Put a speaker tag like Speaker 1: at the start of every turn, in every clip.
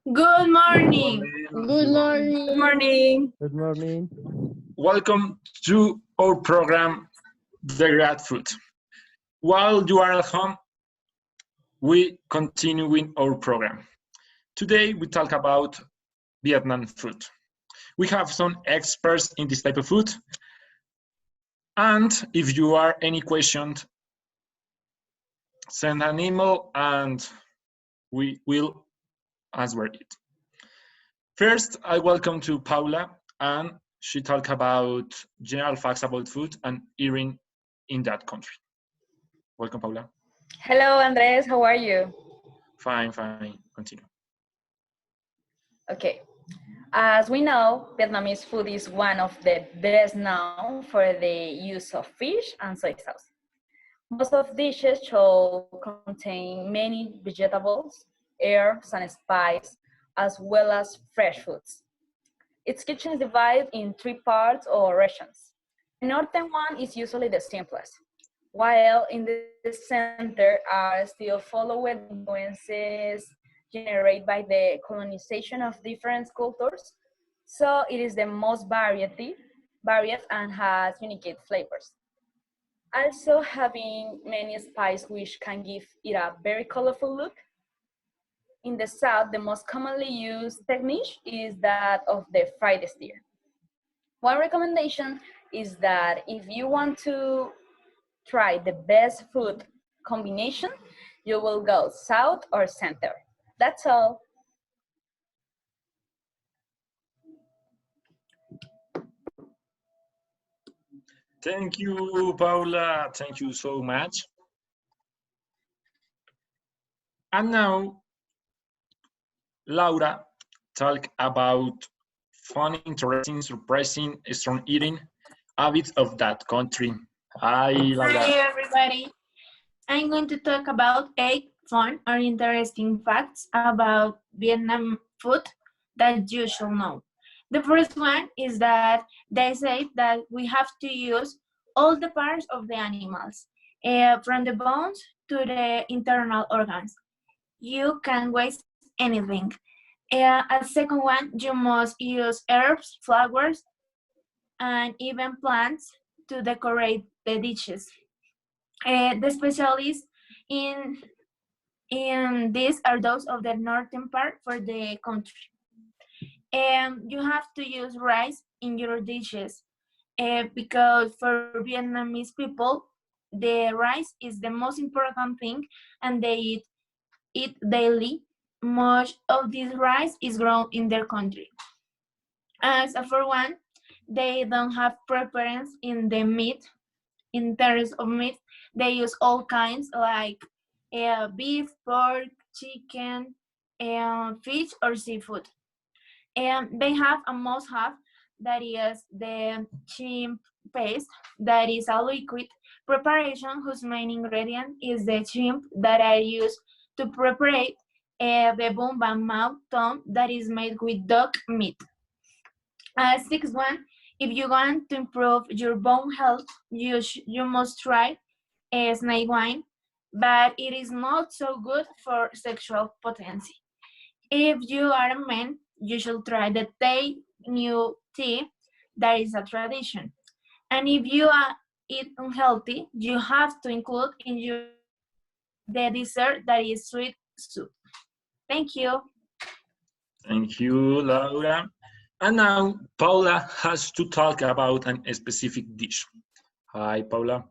Speaker 1: Good morning.
Speaker 2: Good morning.
Speaker 1: Good morning.
Speaker 3: Good morning.
Speaker 4: Welcome to our program, The Great Food. While you are at home, we continue with our program. Today we talk about Vietnam food. We have some experts in this type of food. And if you are any questions, send an email and we will answer it. First, I welcome to Paula, and she talk about general facts about food and eating in that country. Welcome, Paula.
Speaker 1: Hello, Andres. How are you?
Speaker 4: Fine. Continue.
Speaker 1: Okay. As we know, Vietnamese food is one of the best known for the use of fish and soy sauce. Most of dishes should contain many vegetables, herbs, and spices, as well as fresh foods. Its kitchen is divided in three parts or regions. The northern one is usually the simplest, while in the center are still followed influences generated by the colonization of different cultures. So it is the most varied and has unique flavors. Also having many spices which can give it a very colorful look. In the south, the most commonly used technique is that of the fried steer. One recommendation is that if you want to try the best food combination, you will go south or center. That's all.
Speaker 4: Thank you, Paula. Thank you so much. And now, Laura talk about fun, interesting, surprising, strong eating habits of that country. Hi, Laura.
Speaker 2: Hi, everybody. I'm going to talk about 8 fun or interesting facts about Vietnam food that you should know. The first one is that they say that we have to use all the parts of the animals, from the bones to the internal organs. You can waste anything. A second one, you must use herbs, flowers, and even plants to decorate the dishes. The specialists in these are those of the northern part for the country. You have to use rice in your dishes because for Vietnamese people, the rice is the most important thing, and they eat daily. Much of this rice is grown in their country. As for one, they don't have preference in the meat. In terms of meat, they use all kinds like beef, pork, chicken, fish, or seafood. And they have a must-have that is the shrimp paste, that is a liquid preparation whose main ingredient is the shrimp that are used to prepare the bone and mouth tongue that is made with dog meat. Sixth one, if you want to improve your bone health, you must try snake wine, but it is not so good for sexual potency. If you are a man, you should try the Thai new tea, that is a tradition. And if you are eat unhealthy, you have to include in your the dessert that is sweet soup. Thank you.
Speaker 4: Thank you, Laura. And now Paula has to talk about a specific dish. Hi, Paula.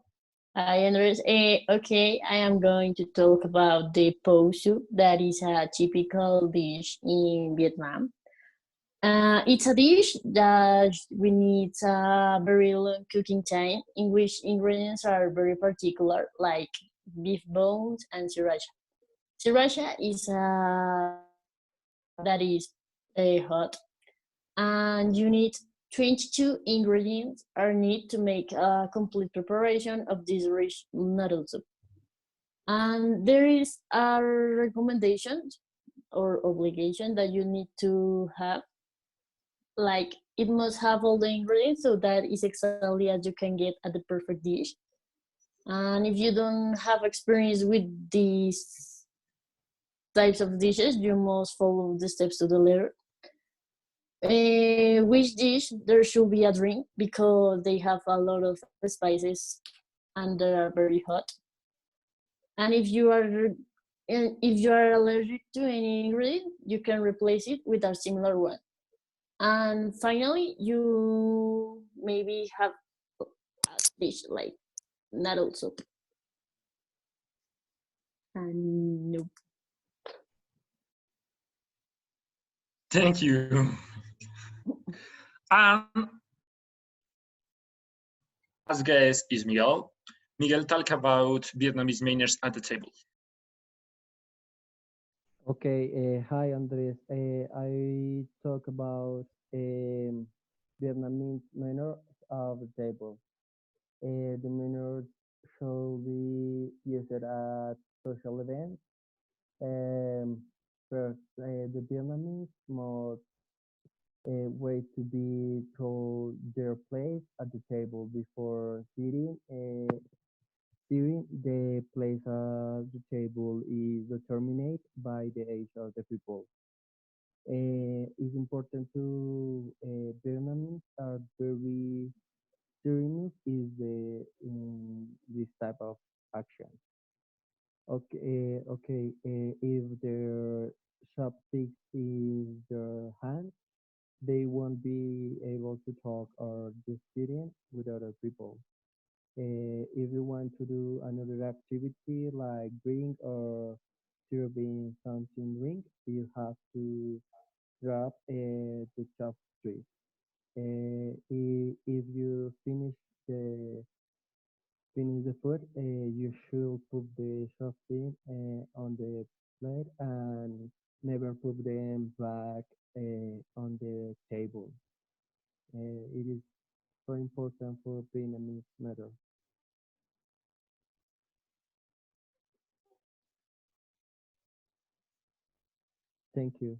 Speaker 3: Hi, Andres. Okay, I am going to talk about the po soup. That is a typical dish in Vietnam. It's a dish that we need a very long cooking time, in which ingredients are very particular, like beef bones and sriracha. Sriracha is that is hot, and you need 22 ingredients are needed to make a complete preparation of this rich noodle soup. And there is a recommendation or obligation that you need to have, like it must have all the ingredients, so that is exactly as you can get at the perfect dish. And if you don't have experience with this types of dishes, you must follow the steps to the letter. Which dish there should be a drink because they have a lot of spices and they are very hot. And if you are allergic to any ingredient, you can replace it with a similar one. And finally, you maybe have a dish like noodle soup. And no.
Speaker 4: Thank you. And as guest is Miguel. Miguel, talk about Vietnamese manners at the table.
Speaker 5: Okay, hi Andres. I talk about Vietnamese manners of the table. The manners should be used at social events. First, the Vietnamese must wait to be told their place at the table before sitting. Sitting, the place at the table is determined by the age of the people. It's important to Vietnamese are very serious is the in this type of action. Okay. If their chopsticks is their hand, they won't be able to talk or just sitting with other people. If you want to do another activity like drink or serving something drink, you have to drop the chopstick. If you finish the food, you should put the chopstick on the plate and never put them back on the table. It is so important for Vietnamese matter. Thank you.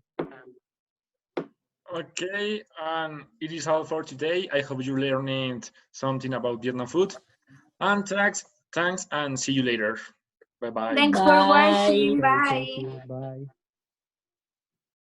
Speaker 4: Okay, and it is all for today. I hope you learned something about Vietnam food. And thanks, and see you later. Bye bye.
Speaker 2: Thanks for
Speaker 3: Bye.
Speaker 2: watching.
Speaker 5: Okay, thank
Speaker 2: Bye.
Speaker 5: you. Bye.